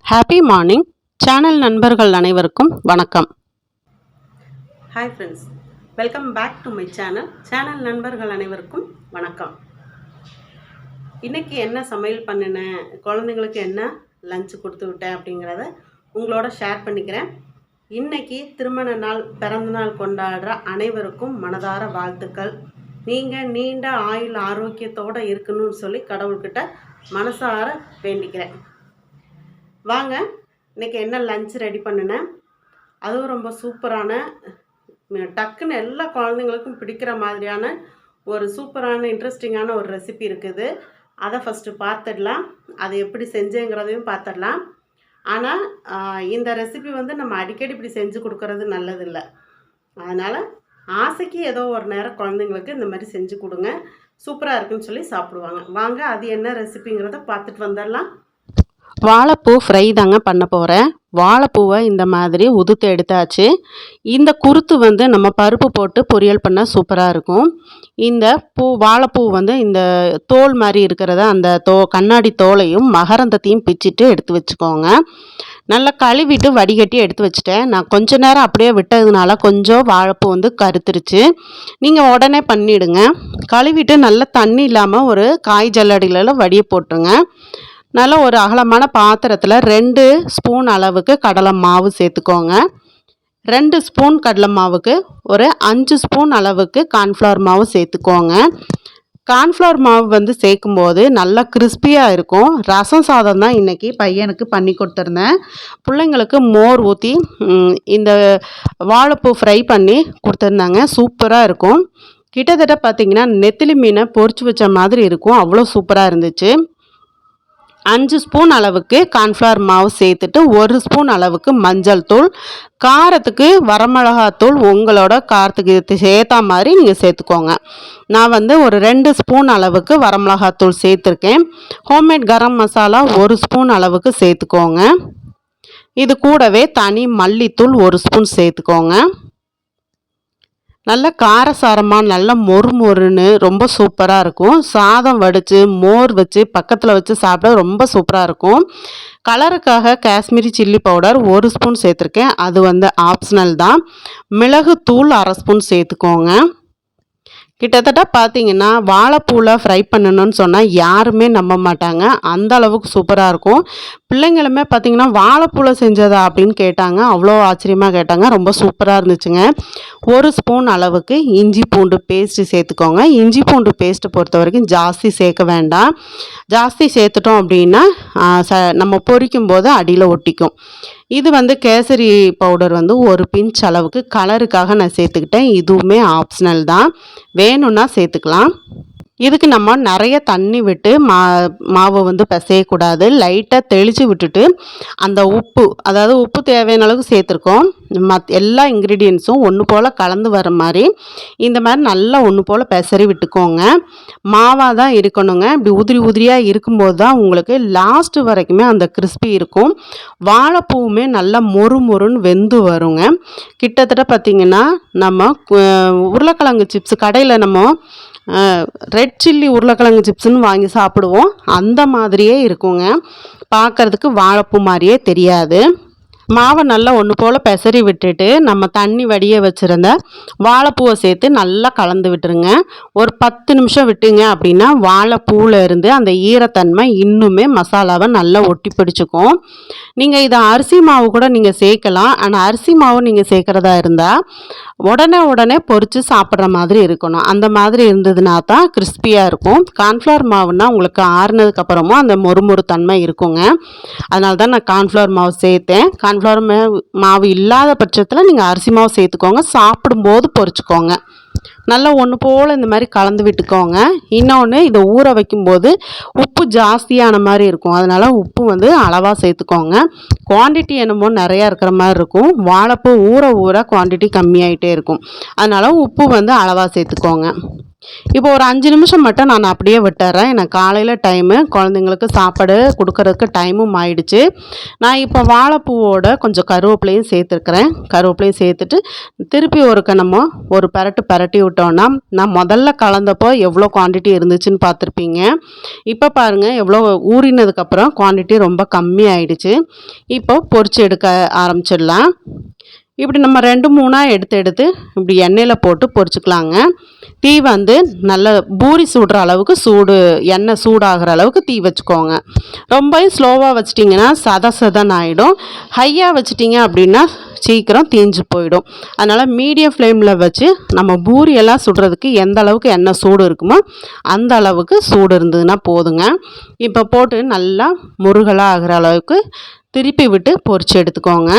Happy morning channel நண்பர்கள் அனைவருக்கும் வணக்கம். Hi friends, welcome back to my channel நண்பர்கள் அனைவருக்கும் வணக்கம். இன்றைக்கி என்ன சமையல் பண்ணினேன், குழந்தைங்களுக்கு என்ன லஞ்சு கொடுத்து விட்டேன் அப்படிங்கிறத உங்களோட ஷேர் பண்ணிக்கிறேன். இன்றைக்கி திருமண நாள், பிறந்தநாள் கொண்டாடுற அனைவருக்கும் மனதார வாழ்த்துக்கள். நீங்கள் நீண்ட ஆயுள் ஆரோக்கியத்தோடு இருக்கணும்னு சொல்லி கடவுள்கிட்ட மனசார வேண்டிக்கிறேன். வாங்க, இன்றைக்கி என்ன லஞ்ச் ரெடி பண்ணினேன், அதுவும் ரொம்ப சூப்பரான, டக்குன்னு எல்லா குழந்தைங்களுக்கும் பிடிக்கிற மாதிரியான ஒரு சூப்பரான இன்ட்ரெஸ்டிங்கான ஒரு ரெசிபி இருக்குது. அதை ஃபஸ்ட்டு பார்த்துடலாம். அது எப்படி செஞ்சேங்கிறதையும் பார்த்துடலாம். ஆனால் இந்த ரெசிபி நம்ம அடிக்கடி இப்படி செஞ்சு கொடுக்கறது நல்லதில்லை. அதனால் ஆசைக்கு ஏதோ ஒரு நேரம் குழந்தைங்களுக்கு இந்த மாதிரி செஞ்சு கொடுங்க, சூப்பராக இருக்குன்னு சொல்லி சாப்பிடுவாங்க. வாங்க, அது என்ன ரெசிபிங்கிறத பார்த்துட்டு வந்துடலாம். வாழைப்பூ ஃப்ரை தாங்க பண்ண போகிறேன். வாழைப்பூவை இந்த மாதிரி உதுத்து எடுத்தாச்சு. இந்த குருத்து நம்ம பருப்பு போட்டு பொரியல் பண்ணால் சூப்பராக இருக்கும். இந்த வாழைப்பூ இந்த தோல் மாதிரி இருக்கிறத, அந்த கண்ணாடி தோலையும் மகரந்தத்தையும் பிச்சுட்டு எடுத்து வச்சுக்கோங்க. நல்லா கழுவிட்டு வடிகட்டி எடுத்து வச்சுட்டேன். நான் கொஞ்ச நேரம் அப்படியே விட்டதுனால கொஞ்சம் வாழைப்பூ கருத்துருச்சு. நீங்கள் உடனே பண்ணிவிடுங்க. கழுவிட்டு நல்லா தண்ணி இல்லாமல் ஒரு காய் ஜல்லடியில் வடிய போட்டுருங்க. நல்லா ஒரு அகலமான பாத்திரத்தில் 2 ஸ்பூன் அளவுக்கு கடலை மாவு சேர்த்துக்கோங்க. 2 ஸ்பூன் கடலை மாவுக்கு ஒரு 5 ஸ்பூன் அளவுக்கு கார்ன்ஃப்ளவர் மாவு சேர்த்துக்கோங்க. கார்ன்ஃப்ளவர் மாவு சேர்க்கும்போது நல்லா கிறிஸ்பியாக இருக்கும். ரசம் சாதம் தான் இன்றைக்கி பையனுக்கு பண்ணி கொடுத்துருந்தேன். பிள்ளைங்களுக்கு மோர் ஊற்றி இந்த வாழைப்பூ ஃப்ரை பண்ணி கொடுத்துருந்தாங்க. சூப்பராக இருக்கும். கிட்டத்தட்ட பார்த்திங்கன்னா நெத்திலி மீனை பொரிச்சு வச்ச மாதிரி இருக்கும். அவ்வளோ சூப்பராக இருந்துச்சு. 5 ஸ்பூன் அளவுக்கு கார்ன்ஃப்ளவர் மாவு சேர்த்துட்டு 1 ஸ்பூன் அளவுக்கு மஞ்சள் தூள், காரத்துக்கு வரமிளகாத்தூள் உங்களோட காரத்துக்கு சேர்த்தா மாதிரி நீங்கள் சேர்த்துக்கோங்க. நான் ஒரு 2 ஸ்பூன் அளவுக்கு வரமிளகாத்தூள் சேர்த்துருக்கேன். ஹோம்மேட் கரம் மசாலா 1 ஸ்பூன் அளவுக்கு சேர்த்துக்கோங்க. இது கூடவே தனி மல்லித்தூள் 1 ஸ்பூன் சேர்த்துக்கோங்க. நல்ல காரசாரமாக நல்ல மொறுன்னு ரொம்ப சூப்பராக இருக்கும். சாதம் வடித்து மோர் வச்சு பக்கத்தில் வச்சு சாப்பிட ரொம்ப சூப்பராக இருக்கும். கலருக்காக காஷ்மீரி சில்லி பவுடர் 1 ஸ்பூன் சேர்த்துருக்கேன். அது ஆப்ஷனல் தான். மிளகு தூள் 1/2 ஸ்பூன் சேர்த்துக்கோங்க. கிட்டத்தட்ட பார்த்தீங்கன்னா வாழைப்பூவில் ஃப்ரை பண்ணணும்னு சொன்னால் யாருமே நம்ப மாட்டாங்க. அந்த அளவுக்கு சூப்பராக இருக்கும். பிள்ளைங்களுமே பார்த்திங்கன்னா வாழைப்பூவில் செஞ்சதா அப்படின்னு கேட்டாங்க. அவ்வளோ ஆச்சரியமாக கேட்டாங்க. ரொம்ப சூப்பராக இருந்துச்சுங்க. 1 ஸ்பூன் அளவுக்கு இஞ்சி பூண்டு பேஸ்ட்டு சேர்த்துக்கோங்க. இஞ்சி பூண்டு பேஸ்ட்டு பொறுத்த வரைக்கும் ஜாஸ்தி சேர்க்க வேண்டாம். ஜாஸ்தி சேர்த்துட்டோம் அப்படின்னா நம்ம பொரிக்கும் போது அடியில் ஒட்டிக்கும். இது கேசரி பவுடர் 1 பிஞ்ச் அளவுக்கு கலருக்காக நான் சேர்த்துக்கிட்டேன். இதுவுமே ஆப்ஷனல் தான், வேணும்னா சேர்த்துக்கலாம். இதுக்கு நம்ம நிறைய தண்ணி விட்டு மாவை பிசையக்கூடாது. லைட்டாக தெளித்து விட்டுட்டு அந்த உப்பு, அதாவது உப்பு தேவையான அளவுக்கு சேர்த்துருக்கோம். எல்லா இன்க்ரீடியன்ஸும் ஒன்று போல் கலந்து வர மாதிரி இந்த மாதிரி நல்லா ஒன்று போல் பெசரி விட்டுக்கோங்க. மாவாக தான் இருக்கணுங்க. இப்படி உதிரியாக இருக்கும்போது தான் உங்களுக்கு லாஸ்ட்டு வரைக்குமே அந்த கிறிஸ்பி இருக்கும். வாழைப்பூவுமே நல்லா மொறுன்னு வெந்து வருங்க. கிட்டத்தட்ட பார்த்திங்கன்னா நம்ம உருளைக்கிழங்கு சிப்ஸ் கடையில் நம்ம ரெட் சில்லி உருளைக்கிழங்கு சிப்ஸ்ன்னு வாங்கி சாப்பிடுவோம். அந்த மாதிரியே இருக்குங்க. பார்க்குறதுக்கு வாழைப்பூ மாதிரியே தெரியாது. மாவை நல்லா ஒன்று போல் பெசரி விட்டுட்டு நம்ம தண்ணி வடிய வச்சுருந்த வாழைப்பூவை சேர்த்து நல்லா கலந்து விட்டுருங்க. ஒரு 10 நிமிஷம் விட்டுங்க அப்படின்னா வாழைப்பூவில் இருந்து அந்த ஈரத்தன்மை இன்னுமே மசாலாவை நல்லா ஒட்டி பிடிச்சிக்கும். நீங்கள் இதை அரிசி மாவு கூட நீங்கள் சேர்க்கலாம். ஆனால் அரிசி மாவு நீங்கள் சேர்க்குறதா இருந்தால் உடனே பொரித்து சாப்பிட்ற மாதிரி இருக்கணும். அந்த மாதிரி இருந்ததுனா தான் கிறிஸ்பியாக இருக்கும். கார்ன்ஃப்ளவர் மாவுன்னா உங்களுக்கு ஆறுனதுக்கப்புறமும் அந்த மொறு தன்மை இருக்குங்க. அதனால தான் நான் கார்ன்ஃப்ளவர் மாவு சேர்த்தேன். கார்ன்ஃப்ளவர் மாவு இல்லாத பட்சத்தில் நீங்கள் அரிசி மாவு சேர்த்துக்கோங்க. சாப்பிடும்போது பொரிச்சுக்கோங்க. நல்லா ஒன்று போல் இந்த மாதிரி கலந்து விட்டுக்கோங்க. இன்னொன்று, இதை ஊற வைக்கும்போது உப்பு ஜாஸ்தியான மாதிரி இருக்கும். அதனால் உப்பு அளவாக சேர்த்துக்கோங்க. குவான்டிட்டி என்னமோ நிறையா இருக்கிற மாதிரி இருக்கும். வாழைப்பூ ஊற குவான்டிட்டி கம்மியாகிட்டே இருக்கும். அதனால் உப்பு அளவாக சேர்த்துக்கோங்க. இப்போ ஒரு 5 நிமிஷம் மட்டும் நான் அப்படியே விட்டுறேன். எனக்கு காலையில் டைமு, குழந்தைங்களுக்கு சாப்பாடு கொடுக்கறதுக்கு டைமும் ஆயிடுச்சு. நான் இப்போ வாழைப்பூவோட கொஞ்சம் கருவேப்பிலையும் சேர்த்துருக்குறேன். கருவேப்பிலையும் சேர்த்துட்டு திருப்பி நம்ம ஒரு பெரட்டு பெரட்டி விட்டோன்னா, நான் முதல்ல கலந்தப்போ எவ்வளோ குவான்டிட்டி இருந்துச்சுன்னு பார்த்துருப்பீங்க. இப்போ பாருங்கள் எவ்வளோ ஊறினதுக்கப்புறம் குவான்டிட்டி ரொம்ப கம்மி ஆயிடுச்சு. இப்போ பொரிச்சு எடுக்க ஆரம்பிச்சிடலாம். இப்படி நம்ம 2 3 எடுத்து இப்படி எண்ணெயில் போட்டு பொரிச்சுக்கலாங்க. தீ வந்து நல்ல பூரி சுடுற அளவுக்கு எண்ணெய் சூடாகிற அளவுக்கு தீ வச்சுக்கோங்க. ரொம்பவும் ஸ்லோவாக வச்சிட்டிங்கன்னா சதன்னு ஆகிடும். ஹையாக வச்சிட்டிங்க அப்படின்னா சீக்கிரம் தீஞ்சு போயிடும். அதனால் மீடியம் ஃப்ளேமில் வச்சு நம்ம பூரியெல்லாம் சுடுறதுக்கு எந்த அளவுக்கு எண்ணெய் சூடு இருக்குமோ அந்த அளவுக்கு சூடு இருந்ததுன்னா போதுங்க. இப்போ போட்டு நல்லா முருகலாக ஆகிற அளவுக்கு திருப்பி விட்டு பொரிச்சு எடுத்துக்கோங்க.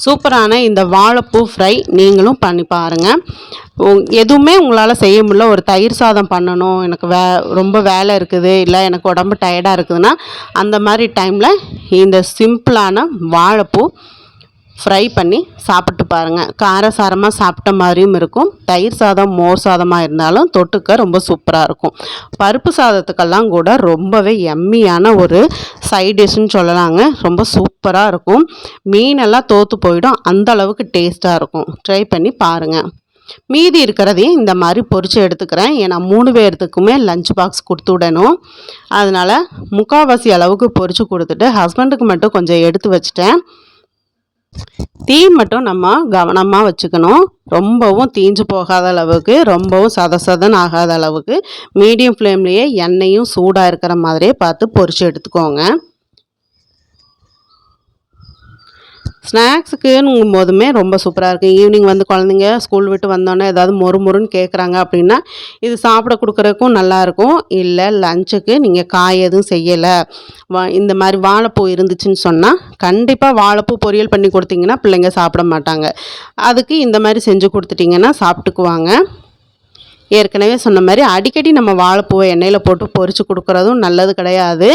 சூப்பரான இந்த வாழைப்பூ ஃப்ரை நீங்களும் பண்ணி பாருங்கள். எதுவுமே உங்களால் செய்ய முடியல, ஒரு தயிர் சாதம் பண்ணணும், எனக்கு ரொம்ப வேலை இருக்குது, இல்லை எனக்கு உடம்பு டயர்டாக இருக்குதுன்னா அந்த மாதிரி டைமில் இந்த சிம்பிளான வாழைப்பூ ஃப்ரை பண்ணி சாப்பிட்டு பாருங்கள். காரசாரமாக சாப்பிட்ட மாதிரியும் இருக்கும். தயிர் சாதம் மோர் சாதமாக இருந்தாலும் தொட்டுக்க ரொம்ப சூப்பராக இருக்கும். பருப்பு சாதத்துக்கெல்லாம் கூட ரொம்பவே எம்மியான ஒரு சைட் டிஷ்ஷுன்னு சொல்லலாங்க. ரொம்ப சூப்பராக இருக்கும். மீனெல்லாம் தோற்று போயிடும், அந்த அளவுக்கு டேஸ்ட்டாக இருக்கும். ட்ரை பண்ணி பாருங்கள். மீதி இருக்கிறதையும் இந்த மாதிரி பொரித்து எடுத்துக்கிறேன். ஏன்னா 3 பேர்த்துக்குமே லஞ்ச் பாக்ஸ் கொடுத்து விடணும். அதனால் முக்கால்வாசி அளவுக்கு பொரித்து கொடுத்துட்டு ஹஸ்பண்டுக்கு மட்டும் கொஞ்சம் எடுத்து வச்சுட்டேன். தீ மட்டும் நம்ம கவனமாக வச்சுக்கணும். ரொம்பவும் தீஞ்சு போகாத அளவுக்கு, ரொம்பவும் சதன்னு ஆகாத அளவுக்கு மீடியம் ஃப்ளேம்லேயே எண்ணெயும் சூடாக இருக்கிற மாதிரியே பார்த்து பொரித்து எடுத்துக்கோங்க. ஸ்நாக்ஸுக்குங்கும் போதுமே ரொம்ப சூப்பராக இருக்குது. ஈவினிங் வந்து குழந்தைங்க ஸ்கூல் விட்டு வந்தோன்னே ஏதாவது மொறுன்னு கேட்குறாங்க அப்படின்னா இது சாப்பிட கொடுக்குறதுக்கும் நல்லாயிருக்கும். இல்லை லஞ்சுக்கு நீங்கள் காய் எதுவும் செய்யலை, இந்த மாதிரி வாழைப்பூ இருந்துச்சுன்னு சொன்னால் கண்டிப்பாக வாழைப்பூ பொரியல் பண்ணி கொடுத்தீங்கன்னா பிள்ளைங்க சாப்பிட மாட்டாங்க. அதுக்கு இந்த மாதிரி செஞ்சு கொடுத்துட்டிங்கன்னா சாப்பிட்டுக்குவாங்க. ஏற்கனவே சொன்ன மாதிரி அடிக்கடி நம்ம வாழைப்பூவை எண்ணெயில் போட்டு பொரித்து கொடுக்குறதும் நல்லது கிடையாது.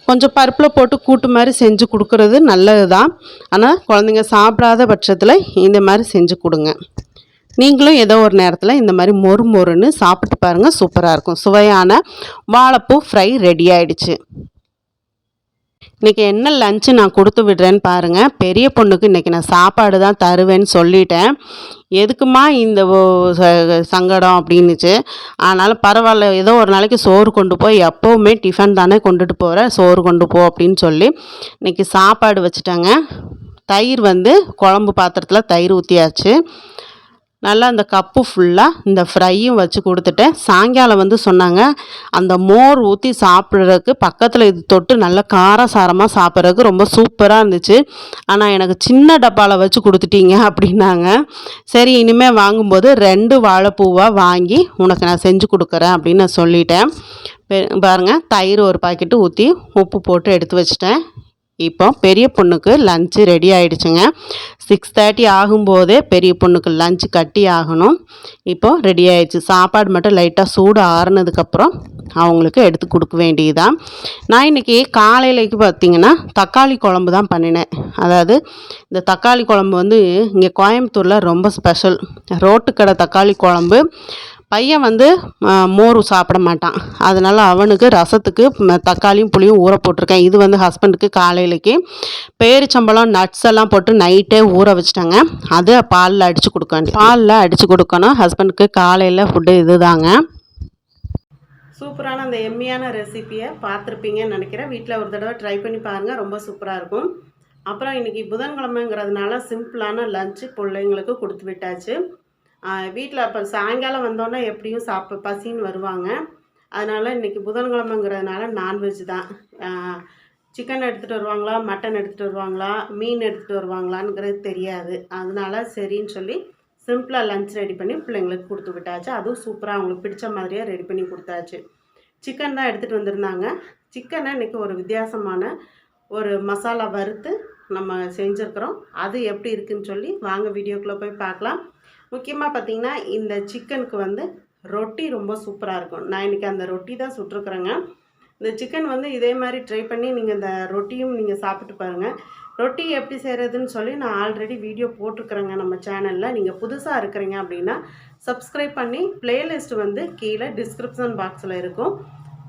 கொஞ்சம் பருப்பில் போட்டு கூட்டு மாதிரி செஞ்சு கொடுக்குறது நல்லது தான். ஆனால் குழந்தைங்க சாப்பிடாத பட்சத்தில் இந்த மாதிரி செஞ்சு கொடுங்க. நீங்களும் ஏதோ ஒரு நேரத்தில் இந்த மாதிரி மொறுன்னு சாப்பிட்டு பாருங்கள். சூப்பராக இருக்கும். சுவையான வாழைப்பூ ஃப்ரை ரெடி ஆயிடுச்சு. இன்றைக்கி என்ன லஞ்சு நான் கொடுத்து விடுறேன்னு பாருங்கள். பெரிய பொண்ணுக்கு இன்றைக்கி நான் சாப்பாடு தான் தருவேன்னு சொல்லிட்டேன். எதுக்குமா இந்த சங்கடம் அப்படின்னுச்சு. ஆனாலும் பரவாயில்ல, ஏதோ ஒரு நாளைக்கு சோறு கொண்டு போய், எப்போவுமே டிஃபன் தானே கொண்டுட்டு போகிற, சோறு கொண்டு போ அப்படின்னு சொல்லி இன்றைக்கி சாப்பாடு வச்சுட்டாங்க. தயிர் வந்து குழம்பு பாத்திரத்தில் தயிர் ஊற்றியாச்சு. நல்லா அந்த கப்பு ஃபுல்லாக இந்த ஃப்ரையும் வச்சு கொடுத்துட்டேன். சாயங்காலம் வந்து சொன்னாங்க அந்த மோர் ஊற்றி சாப்பிட்றதுக்கு பக்கத்தில் இது தொட்டு நல்லா காரசாரமாக சாப்பிட்றதுக்கு ரொம்ப சூப்பராக இருந்துச்சு. ஆனால் எனக்கு சின்ன டப்பாவில் வச்சு கொடுத்துட்டீங்க அப்படின்னாங்க. சரி, இனிமேல் வாங்கும்போது 2 வாழைப்பூவாக வாங்கி உனக்கு நான் செஞ்சு கொடுக்குறேன் அப்படின்னு நான் சொல்லிட்டேன். பாருங்கள், தயிர் ஒரு பாக்கெட்டு ஊற்றி உப்பு போட்டு எடுத்து வச்சிட்டேன். இப்போ பெரிய பொண்ணுக்கு லஞ்சு ரெடி ஆகிடுச்சுங்க. 6:30 ஆகும்போதே பெரிய பொண்ணுக்கு லஞ்சு கட்டி ஆகணும். இப்போ ரெடி ஆகிடுச்சு. சாப்பாடு மட்டும் லைட்டாக சூடு ஆறுனதுக்கப்புறம் அவங்களுக்கு எடுத்து கொடுக்க வேண்டியதுதான். நான் இன்றைக்கி காலையிலேக்கு பார்த்திங்கன்னா தக்காளி குழம்பு தான் பண்ணினேன். அதாவது இந்த தக்காளி குழம்பு வந்து இங்கே கோயம்புத்தூரில் ரொம்ப ஸ்பெஷல். ரோட்டுக்கடை தக்காளி குழம்பு. பையன் வந்து மோர் சாப்பிட மாட்டான். அதனால் அவனுக்கு ரசத்துக்கு தக்காளியும் புளியும் ஊற போட்டிருக்கேன். இது வந்து ஹஸ்பண்டுக்கு காலையிலக்கு பேரிச்சம்பழம் நட்ஸ் எல்லாம் போட்டு நைட்டே ஊற வச்சுட்டாங்க. அது பாலில் அடித்து கொடுக்கணும். ஹஸ்பண்டுக்கு காலையில் ஃபுட்டு இது தாங்க. சூப்பரான அந்த எம்மியான ரெசிப்பியை பார்த்துருப்பீங்கன்னு நினைக்கிறேன். வீட்டில் ஒரு தடவை ட்ரை பண்ணி பாருங்கள், ரொம்ப சூப்பராக இருக்கும். அப்புறம் இன்றைக்கி புதன்கிழமைங்கிறதுனால சிம்பிளான லஞ்சு பிள்ளைங்களுக்கு கொடுத்து விட்டாச்சு. வீட்டில் இப்போ சாயங்காலம் வந்தோன்னே எப்படியும் பசின்னு வருவாங்க. அதனால் இன்றைக்கி புதன்கிழமைங்கிறதுனால நான்வெஜ் தான். சிக்கன் எடுத்துகிட்டு வருவாங்களா, மட்டன் எடுத்துகிட்டு வருவாங்களா, மீன் எடுத்துகிட்டு வருவாங்களான்ங்கிறது தெரியாது. அதனால சரின்னு சொல்லி சிம்பிளாக லஞ்ச் ரெடி பண்ணி பிள்ளைங்களுக்கு கொடுத்து விட்டாச்சு. அதுவும் சூப்பராக அவங்களுக்கு பிடிச்ச மாதிரியே ரெடி பண்ணி கொடுத்தாச்சு. சிக்கன் தான் எடுத்துகிட்டு வந்திருந்தாங்க. சிக்கனை இன்றைக்கி ஒரு வித்தியாசமான ஒரு மசாலா வறுத்து நம்ம செஞ்சுருக்குறோம். அது எப்படி இருக்குதுன்னு சொல்லி வாங்க வீடியோக்குள்ளே போய் பார்க்கலாம். முக்கியமாக பார்த்திங்கன்னா இந்த சிக்கனுக்கு வந்து ரொட்டி ரொம்ப சூப்பராக இருக்கும். நான் இன்றைக்கி அந்த ரொட்டி தான் சுட்டிருக்குறேங்க. இந்த சிக்கன் வந்து இதே மாதிரி ட்ரை பண்ணி நீங்கள் இந்த ரொட்டியும் நீங்கள் சாப்பிட்டு பாருங்கள். ரொட்டி எப்படி செய்கிறதுன்னு சொல்லி நான் ஆல்ரெடி வீடியோ போட்டிருக்கிறேங்க நம்ம சேனலில். நீங்கள் புதுசாக இருக்கிறீங்க அப்படின்னா சப்ஸ்கிரைப் பண்ணி பிளேலிஸ்ட் வந்து கீழே டிஸ்கிரிப்ஷன் பாக்ஸில் இருக்கும்,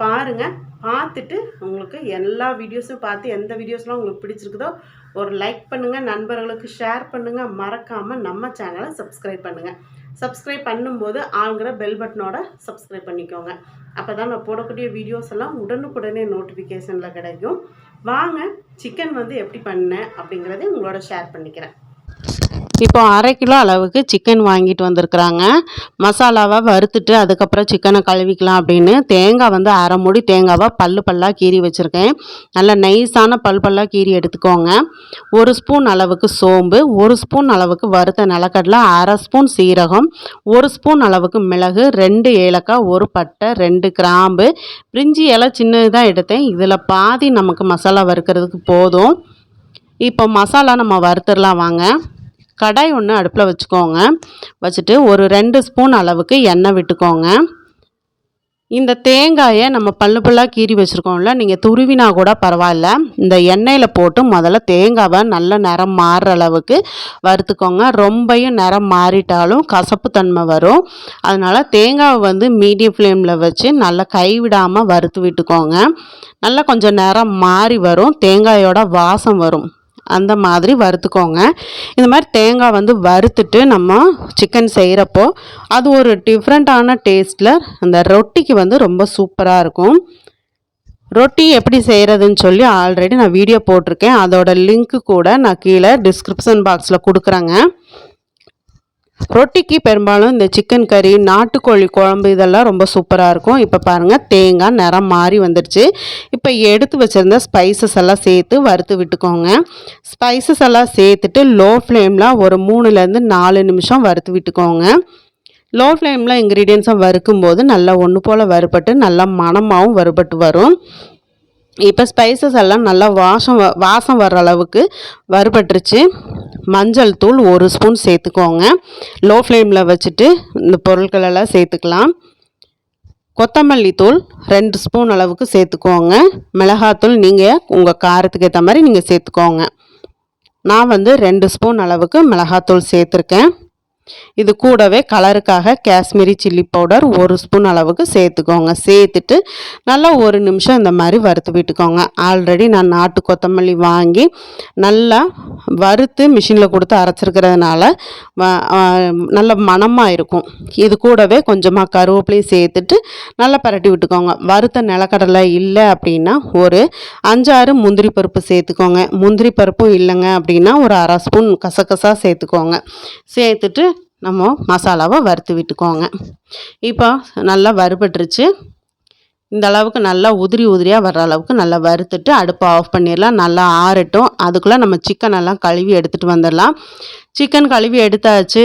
பாருங்கள். பார்த்துட்டு உங்களுக்கு எல்லா வீடியோஸும் பார்த்து எந்த வீடியோஸ்லாம் உங்களுக்கு பிடிச்சிருக்குதோ ஒரு லைக் பண்ணுங்கள், நண்பர்களுக்கு ஷேர் பண்ணுங்கள், மறக்காமல் நம்ம சேனலை சப்ஸ்கிரைப் பண்ணுங்கள். சப்ஸ்கிரைப் பண்ணும்போது ஆளுங்கிற பெல் பட்டனோட சப்ஸ்கிரைப் பண்ணிக்கோங்க. அப்போ தான் நான் போடக்கூடிய வீடியோஸ் எல்லாம் உடனுக்குடனே நோட்டிஃபிகேஷனில் கிடைக்கும். வாங்க சிக்கன் வந்து எப்படி பண்ணேன் அப்படிங்கிறத உங்களோட ஷேர் பண்ணிக்கிறேன். இப்போ 1/2 கிலோ அளவுக்கு சிக்கன் வாங்கிட்டு வந்திருக்கிறாங்க. மசாலாவை வறுத்துட்டு அதுக்கப்புறம் சிக்கனை கழுவிக்கலாம் அப்படின்னு தேங்காய் வந்து 1/2 மூடி தேங்காவை பல்லாக கீறி வச்சுருக்கேன். நல்ல நைஸான பல்லாக கீறி எடுத்துக்கோங்க. 1 ஸ்பூன் அளவுக்கு சோம்பு, 1 ஸ்பூன் அளவுக்கு வறுத்த நிலக்கடலை, 1/2 ஸ்பூன் சீரகம், 1 ஸ்பூன் அளவுக்கு மிளகு, 2 ஏலக்காய், 1 பட்டை, 2 கிராம்பு, பிரிஞ்சி இலை சின்னதாக எடுத்தேன். இதில் பாதி நமக்கு மசாலா வறுக்கிறதுக்கு போதும். இப்போ மசாலா நம்ம வறுத்துடலாம் வாங்க. கடாய் ஒன்று அடுப்பில் வச்சுக்கோங்க. வச்சுட்டு ஒரு 2 ஸ்பூன் அளவுக்கு எண்ணெய் விட்டுக்கோங்க. இந்த தேங்காயை நம்ம பல்லாக கீறி வச்சுருக்கோம்ல, நீங்கள் துருவினா கூட பரவாயில்ல. இந்த எண்ணெயில் போட்டு முதல்ல தேங்காவை நல்ல நிறம் மாறுற அளவுக்கு வறுத்துக்கோங்க. ரொம்பையும் நிறம் மாறிட்டாலும் கசப்பு தன்மை வரும். அதனால் தேங்காவை வந்து மீடியம் ஃப்ளேமில் வச்சு நல்லா கைவிடாமல் வறுத்து விட்டுக்கோங்க. நல்லா கொஞ்சம் நிறம் மாறி வரும், தேங்காயோட வாசம் வரும், அந்த மாதிரி வறுத்துக்கோங்க. இந்த மாதிரி தேங்காய் வந்து வறுத்துட்டு நம்ம சிக்கன் செய்கிறப்போ அது ஒரு டிஃப்ரெண்ட்டான டேஸ்ட்டில் அந்த ரொட்டிக்கு வந்து ரொம்ப சூப்பராக இருக்கும். ரொட்டி எப்படி செய்கிறதுன்னு சொல்லி ஆல்ரெடி நான் வீடியோ போட்டிருக்கேன். அதோட லிங்க்கு கூட நான் கீழே டிஸ்கிரிப்ஷன் பாக்ஸில் கொடுக்குறேங்க. ரொட்டிக்கு பெரும்பாலும் இந்த சிக்கன் கறி, நாட்டுக்கோழி குழம்பு இதெல்லாம் ரொம்ப சூப்பராக இருக்கும். இப்போ பாருங்கள், தேங்காய் நிறம் மாறி வந்துடுச்சு. இப்போ எடுத்து வச்சுருந்த ஸ்பைசஸ் எல்லாம் சேர்த்து வறுத்து விட்டுக்கோங்க. ஸ்பைசஸ் எல்லாம் சேர்த்துட்டு லோ ஃப்ளேமில் ஒரு 3லேருந்து 4 நிமிஷம் வறுத்து விட்டுக்கோங்க. லோ ஃப்ளேமில் இன்க்ரீடியன்ஸை வறுக்கும்போது நல்லா ஒன்று போல் வறுபட்டு நல்லா மணமாகவும் வறுபட்டு வரும். இப்போ ஸ்பைசஸ் எல்லாம் நல்லா வாசம் வர்ற அளவுக்கு வறுபட்டுருச்சு. மஞ்சள் தூள் 1 ஸ்பூன் சேர்த்துக்கோங்க. லோ ஃப்ளேமில் வச்சுட்டு இந்த பொருட்களெல்லாம் சேர்த்துக்கலாம். கொத்தமல்லி தூள் 2 ஸ்பூன் அளவுக்கு சேர்த்துக்கோங்க. மிளகாத்தூள் நீங்கள் உங்கள் காரத்துக்கு ஏற்ற மாதிரி நீங்கள் சேர்த்துக்கோங்க. நான் வந்து 2 ஸ்பூன் அளவுக்கு மிளகாத்தூள் சேர்த்துருக்கேன். இது கூடவே கலருக்காக காஷ்மீரி சில்லி பவுடர் 1 ஸ்பூன் அளவுக்கு சேர்த்துக்கோங்க. சேர்த்துட்டு நல்லா 1 நிமிஷம் இந்த மாதிரி வறுத்து விட்டுக்கோங்க. ஆல்ரெடி நான் நாட்டு கொத்தமல்லி வாங்கி நல்லா வறுத்து மிஷினில் கொடுத்து அரைச்சிருக்கிறதுனால நல்ல மணமாக இருக்கும். இது கூடவே கொஞ்சமாக கருவேப்பிலையும் சேர்த்துட்டு நல்லா பரட்டி விட்டுக்கோங்க. வறுத்த நிலக்கடலை இல்லை அப்படின்னா ஒரு 5-6 முந்திரி பருப்பு சேர்த்துக்கோங்க. முந்திரி பருப்பும் இல்லைங்க அப்படின்னா ஒரு 1/2 ஸ்பூன் கசகசா சேர்த்துக்கோங்க. சேர்த்துட்டு நம்ம மசாலாவை வறுத்து விட்டுக்கோங்க. இப்போ நல்லா வறுபட்டுருச்சு. இந்த அளவுக்கு நல்லா உதிரியாக வர்ற அளவுக்கு நல்லா வறுத்துட்டு அடுப்பை ஆஃப் பண்ணிடலாம். நல்லா ஆறட்டும். அதுக்குள்ளே நம்ம சிக்கனெல்லாம் கழுவி எடுத்துகிட்டு வந்துடலாம். சிக்கன் கழுவி எடுத்தாச்சு.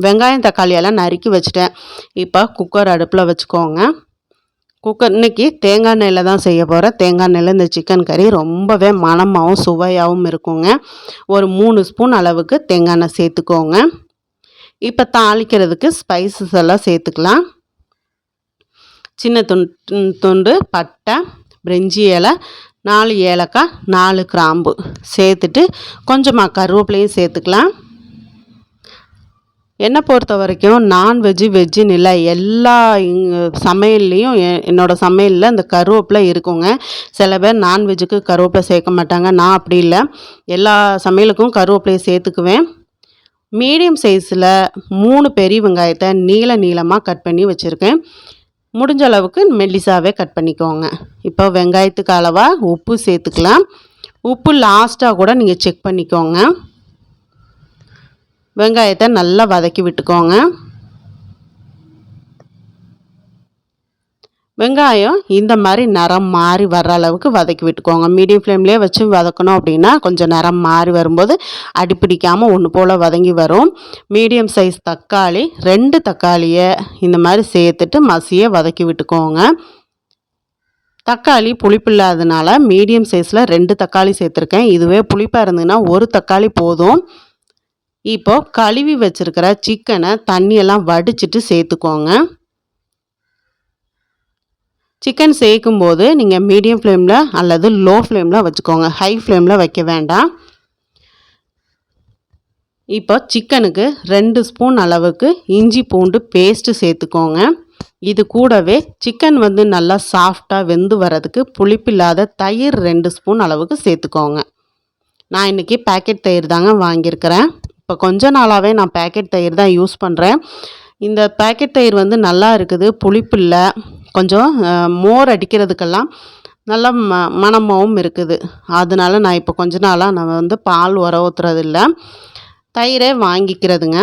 வெங்காயம் தக்காளியெல்லாம் நறுக்கி வச்சுட்டேன். இப்போ குக்கர் அடுப்பில் வச்சுக்கோங்க. இன்றைக்கி தேங்காய் எண்ணெயில் தான் செய்ய போகிறேன். தேங்காய் எண்ணெயில் இந்த சிக்கன் கறி ரொம்பவே மணமாகவும் சுவையாகவும் இருக்குங்க. ஒரு 3 ஸ்பூன் அளவுக்கு தேங்காய் எண்ணெய் சேர்த்துக்கோங்க. இப்போ தாளிக்கிறதுக்கு ஸ்பைசஸ் எல்லாம் சேர்த்துக்கலாம். சின்ன துண்டு பட்டை, பிரிஞ்சி இலை, 4 ஏலக்காய், 4 கிராம்பு சேர்த்துட்டு கொஞ்சமாக கருவேப்பிலையும் சேர்த்துக்கலாம். என்னை பொறுத்த வரைக்கும் நான்வெஜ்ஜு வெஜ்ஜுன்னு இல்லை, எல்லா சமையல்லையும் என்னோடய சமையலில் இந்த கருவேப்பிலை இருக்குங்க. சில பேர் நான்வெஜ்ஜுக்கு கருவேப்பிலை சேர்க்க மாட்டாங்க. நான் அப்படி இல்லை, எல்லா சமையலுக்கும் கருவேப்பிலையை சேர்த்துக்குவேன். மீடியம் சைஸில் 3 பெரிய வெங்காயத்தை நீளமாக கட் பண்ணி வச்சுருக்கேன். முடிஞ்ச அளவுக்கு மெல்லிசாவே கட் பண்ணிக்கோங்க. இப்போ வெங்காயத்துக்கு அளவாக உப்பு சேர்த்துக்கலாம். உப்பு லாஸ்ட்டாக கூட நீங்கள் செக் பண்ணிக்கோங்க. வெங்காயத்தை நல்லா வதக்கி விட்டுக்கோங்க. வெங்காயம் இந்த மாதிரி நிறம் மாறி வர்ற அளவுக்கு வதக்கி விட்டுக்கோங்க. மீடியம் ஃப்ளேம்லேயே வச்சு வதக்கணும் அப்படின்னா கொஞ்சம் நிறம் மாறி வரும்போது அடிப்பிடிக்காமல் ஒன்று போல் வதங்கி வரும். மீடியம் சைஸ் தக்காளி 2 தக்காளியை இந்த மாதிரி சேர்த்துட்டு மசிய வதக்கி விட்டுக்கோங்க. தக்காளி புளிப்பு இல்லாததுனால மீடியம் சைஸில் 2 தக்காளி சேர்த்துருக்கேன். இதுவே புளிப்பாக இருந்ததுன்னா 1 தக்காளி போதும். இப்போ கழுவி வச்சுருக்கிற சிக்கனை தண்ணியெல்லாம் வடிச்சிட்டு சேர்த்துக்கோங்க. சிக்கன் சேர்க்கும்போது நீங்கள் மீடியம் ஃப்ளேமில் அல்லது லோ ஃப்ளேமில் வச்சுக்கோங்க. ஹை ஃப்ளேமில் வைக்க வேண்டாம். இப்போ சிக்கனுக்கு 2 ஸ்பூன் அளவுக்கு இஞ்சி பூண்டு பேஸ்ட்டு சேர்த்துக்கோங்க. இது கூடவே சிக்கன் வந்து நல்லா சாஃப்டாக வெந்து வரதுக்கு புளிப்பில்லாத தயிர் 2 ஸ்பூன் அளவுக்கு சேர்த்துக்கோங்க. நான் இன்றைக்கி பேக்கெட் தயிர் தாங்க வாங்கியிருக்கிறேன். இப்போ கொஞ்ச நாளாகவே நான் பேக்கெட் தயிர் தான் யூஸ் பண்ணுறேன். இந்த பேக்கெட் தயிர் வந்து நல்லா இருக்குது, புளிப்பு இல்லை, கொஞ்சம் மோர் அடிக்கிறதுக்கெல்லாம் நல்ல மணமாகவும் இருக்குது. அதனால நான் இப்போ கொஞ்ச நாளாக நான் வந்து பால் ஊற்றுறதில்ல, தயிரே வாங்கிக்கிறதுங்க.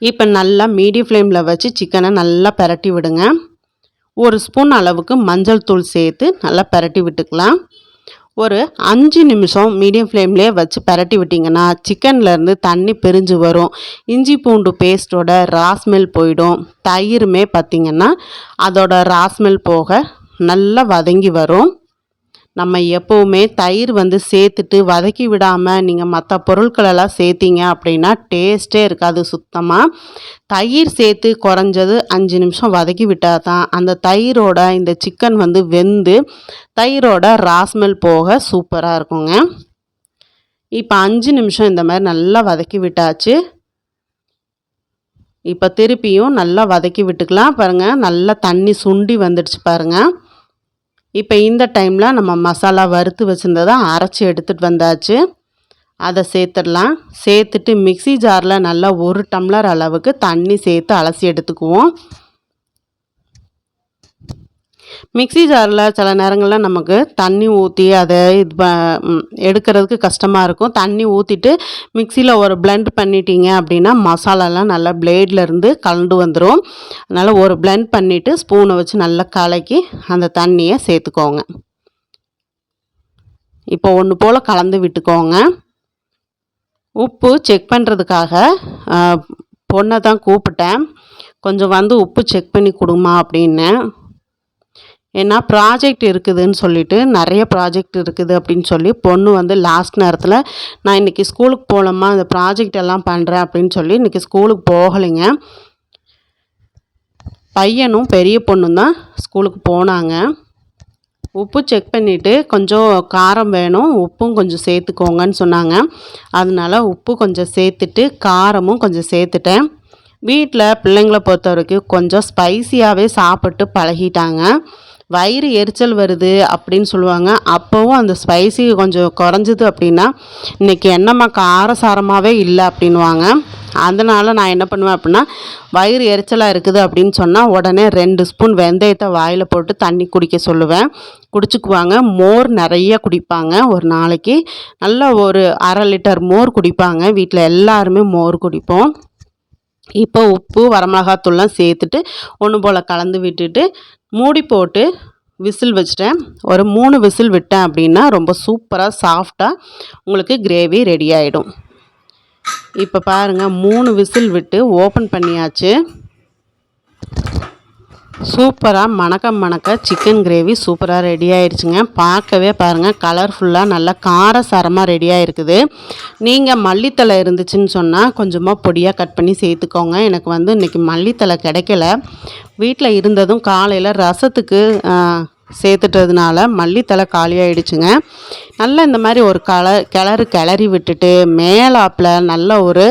இப்போ நல்லா மீடியம் ஃப்ளேமில் வச்சு சிக்கனை நல்லா பிரட்டி விடுங்க. 1 ஸ்பூன் அளவுக்கு மஞ்சள் தூள் சேர்த்து நல்லா பிரட்டி விட்டுக்கலாம். ஒரு 5 நிமிஷம் மீடியம் ஃப்ளேம்லேயே வச்சு பிரட்டி விட்டிங்கன்னா சிக்கன்லேருந்து தண்ணி பிரிஞ்சு வரும். இஞ்சி பூண்டு பேஸ்ட்டோட ராஸ்மெல் போயிடும். தயிருமே பார்த்திங்கன்னா அதோட ராஸ்மெல் போக நல்லா வதங்கி வரும். நம்ம எப்போவுமே தயிர் வந்து சேர்த்துட்டு வதக்கி விடாமல் நீங்கள் மற்ற பொருட்களெல்லாம் சேர்த்திங்க அப்படின்னா டேஸ்ட்டே இருக்காது சுத்தமாக. தயிர் சேர்த்து குறைஞ்சது 5 நிமிஷம் வதக்கி விட்டால் தான் அந்த தயிரோட இந்த சிக்கன் வந்து வெந்து தயிரோட ராஸ்மெல் போக சூப்பராக இருக்குங்க. இப்போ 5 நிமிஷம் இந்த மாதிரி நல்லா வதக்கி விட்டாச்சு. இப்போ திருப்பியும் நல்லா வதக்கி விட்டுக்கலாம். பாருங்கள், நல்லா தண்ணி சுண்டி வந்துடுச்சு பாருங்கள். இப்போ இந்த டைமில் நம்ம மசாலா வறுத்து வச்சுருந்ததை அரைச்சி எடுத்துகிட்டு வந்தாச்சு. அதை சேர்த்துடலாம். சேர்த்துட்டு மிக்ஸி ஜாரில் நல்லா 1 டம்ளர் அளவுக்கு தண்ணி சேர்த்து அலசி எடுத்துக்குவோம். மிக்ஸி ஜாரில் சில நேரங்களில் நமக்கு தண்ணி ஊற்றி அதை எடுக்கிறதுக்கு கஷ்டமாக இருக்கும். தண்ணி ஊற்றிட்டு மிக்சியில் ஒரு பிளெண்ட் பண்ணிட்டீங்க அப்படின்னா மசாலாலாம் நல்லா பிளேட்லேருந்து கலந்து வந்துடும். அதனால் ஒரு பிளெண்ட் பண்ணிவிட்டு ஸ்பூனை வச்சு நல்லா கலக்கி அந்த தண்ணியை சேர்த்துக்கோங்க. இப்போ ஒன்று போல் கலந்து விட்டுக்கோங்க. உப்பு செக் பண்ணுறதுக்காக பொண்ணை தான் கூப்பிட்டேன். கொஞ்சம் வந்து உப்பு செக் பண்ணி கொடுமா அப்படின்னு. ஏன்னா ப்ராஜெக்ட் இருக்குதுன்னு சொல்லிட்டு, நிறைய ப்ராஜெக்ட் இருக்குது அப்படின்னு சொல்லி பொண்ணு வந்து லாஸ்ட் நேரத்தில் நான் இன்றைக்கி ஸ்கூலுக்கு போகலம்மா, அந்த ப்ராஜெக்ட் எல்லாம் பண்ணுறேன் அப்படின்னு சொல்லி இன்றைக்கி ஸ்கூலுக்கு போகலைங்க. பையனும் பெரிய பொண்ணும் தான் ஸ்கூலுக்கு போனாங்க. உப்பு செக் பண்ணிவிட்டு கொஞ்சம் காரம் வேணும், உப்பும் கொஞ்சம் சேர்த்துக்கோங்கன்னு சொன்னாங்க. அதனால உப்பு கொஞ்சம் சேர்த்துட்டு காரமும் கொஞ்சம் சேர்த்துட்டேன். வீட்டில் பிள்ளைங்களை பொறுத்த வரைக்கும் கொஞ்சம் ஸ்பைசியாகவே சாப்பிட்டு பழகிட்டாங்க. வயிறு எரிச்சல் வருது அப்படின்னு சொல்லுவாங்க. அப்போவும் அந்த ஸ்பைசி கொஞ்சம் குறைஞ்சிது அப்படின்னா இன்றைக்கி என்னம்மா காரசாரமாகவே இல்லை அப்படின்வாங்க. அதனால் நான் என்ன பண்ணுவேன் அப்படின்னா, வயிறு எரிச்சலாக இருக்குது அப்படின்னு சொன்னால் உடனே 2 ஸ்பூன் வெந்தயத்தை வாயில் போட்டு தண்ணி குடிக்க சொல்லுவேன். குடிச்சுக்குவாங்க. மோர் நிறைய குடிப்பாங்க. ஒரு நாளைக்கு நல்ல ஒரு 1/2 லிட்டர் மோர் குடிப்பாங்க. வீட்டில் எல்லாருமே மோர் குடிப்போம். இப்போ உப்பு வரமிளகாத்தூள்லாம் சேர்த்துட்டு ஒன்று போல் கலந்து விட்டுட்டு மூடி போட்டு விசில் வச்சிட்டேன். ஒரு 3 விசில் விட்டேன் அப்படின்னா ரொம்ப சூப்பராக சாஃப்டாக உங்களுக்கு கிரேவி ரெடி ஆகிடும். இப்போ பாருங்கள், 3 விசில் விட்டு ஓப்பன் பண்ணியாச்சு. சூப்பராக மணக்க சிக்கன் கிரேவி சூப்பராக ரெடி ஆயிடுச்சுங்க. பார்க்கவே பாருங்கள், கலர்ஃபுல்லாக நல்லா காரசாரமாக ரெடியாக இருக்குது. நீங்கள் மல்லித்தலை இருந்துச்சுன்னு சொன்னால் கொஞ்சமாக பொடியாக கட் பண்ணி சேர்த்துக்கோங்க. எனக்கு வந்து இன்றைக்கி மல்லித்தலை கிடைக்கல. வீட்டில் இருந்ததும் காலையில் ரசத்துக்கு சேர்த்துட்டதுனால மல்லித்தலை காலியாகிடுச்சுங்க. நல்லா இந்த மாதிரி ஒரு கிளறி விட்டுட்டு மேலாப்பில் நல்ல ஒரு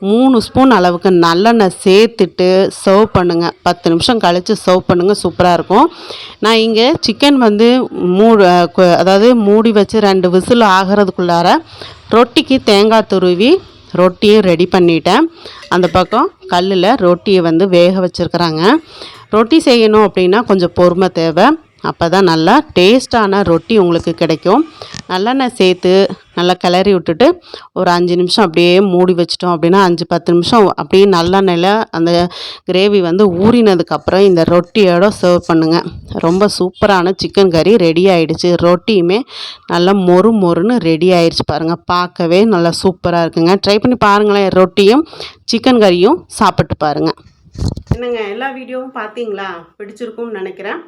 3 ஸ்பூன் அளவுக்கு நல்லெண்ணெய் சேர்த்துட்டு சர்வ் பண்ணுங்கள். 10 நிமிஷம் கழித்து சர்வ் பண்ணுங்கள், சூப்பராக இருக்கும். நான் இங்கே சிக்கன் வந்து மூடி வச்சு 2 விசில் ஆகிறதுக்குள்ளார ரொட்டிக்கு தேங்காய் துருவி ரொட்டியும் ரெடி பண்ணிட்டேன். அந்த பக்கம் கல்லில் ரொட்டியை வந்து வேக வச்சுருக்குறாங்க. ரொட்டி செய்யணும் அப்படின்னா கொஞ்சம் பொறுமை தேவை. அப்போ தான் நல்லா டேஸ்டான ரொட்டி உங்களுக்கு கிடைக்கும். நல்லெண்ணெய் சேர்த்து நல்லா கிளறி விட்டுட்டு ஒரு 5 நிமிஷம் அப்படியே மூடி வச்சிட்டோம் அப்படின்னா 5-10 நிமிஷம் அப்படியே நல்லெண்ணெயில் அந்த கிரேவி வந்து ஊறினதுக்கப்புறம் இந்த ரொட்டியோட சர்வ் பண்ணுங்கள். ரொம்ப சூப்பரான சிக்கன் கறி ரெடி ஆகிடுச்சு. ரொட்டியுமே நல்லா மொறுன்னு ரெடி ஆகிடுச்சு பாருங்கள். பார்க்கவே நல்லா சூப்பராக இருக்குங்க. ட்ரை பண்ணி பாருங்களேன். ரொட்டியும் சிக்கன் கறியும் சாப்பிட்டு பாருங்கள். என்னங்க, எல்லா வீடியோவும் பார்த்தீங்களா? பிடிச்சிருக்கும்னு நினைக்கிறேன்.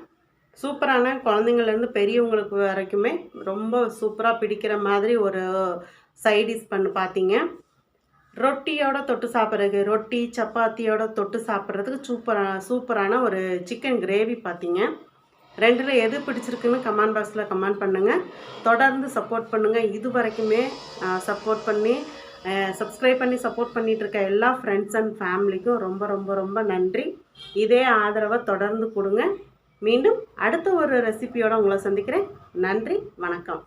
சூப்பரான குழந்தைங்கள்லேருந்து பெரியவங்களுக்கு வரைக்குமே ரொம்ப சூப்பராக பிடிக்கிற மாதிரி ஒரு சைடிஷ் பண்ணி பார்த்தீங்க. ரொட்டியோட தொட்டு சாப்பிட்றதுக்கு, ரொட்டி சப்பாத்தியோட தொட்டு சாப்பிட்றதுக்கு சூப்பரான ஒரு சிக்கன் கிரேவி பார்த்தீங்க. 2ல் எது பிடிச்சிருக்குன்னு கமெண்ட் பாக்ஸில் கமெண்ட் பண்ணுங்கள். தொடர்ந்து சப்போர்ட் பண்ணுங்கள். இது வரைக்குமே சப்போர்ட் பண்ணி சப்ஸ்கிரைப் பண்ணி சப்போர்ட் பண்ணிகிட்டு இருக்க எல்லா ஃப்ரெண்ட்ஸ் அண்ட் ஃபேமிலிக்கும் ரொம்ப ரொம்ப ரொம்ப நன்றி. இதே ஆதரவை தொடர்ந்து கொடுங்க. மீண்டும் அடுத்த ஒரு ரெசிபியோடு உங்களை சந்திக்கிறேன். நன்றி, வணக்கம்.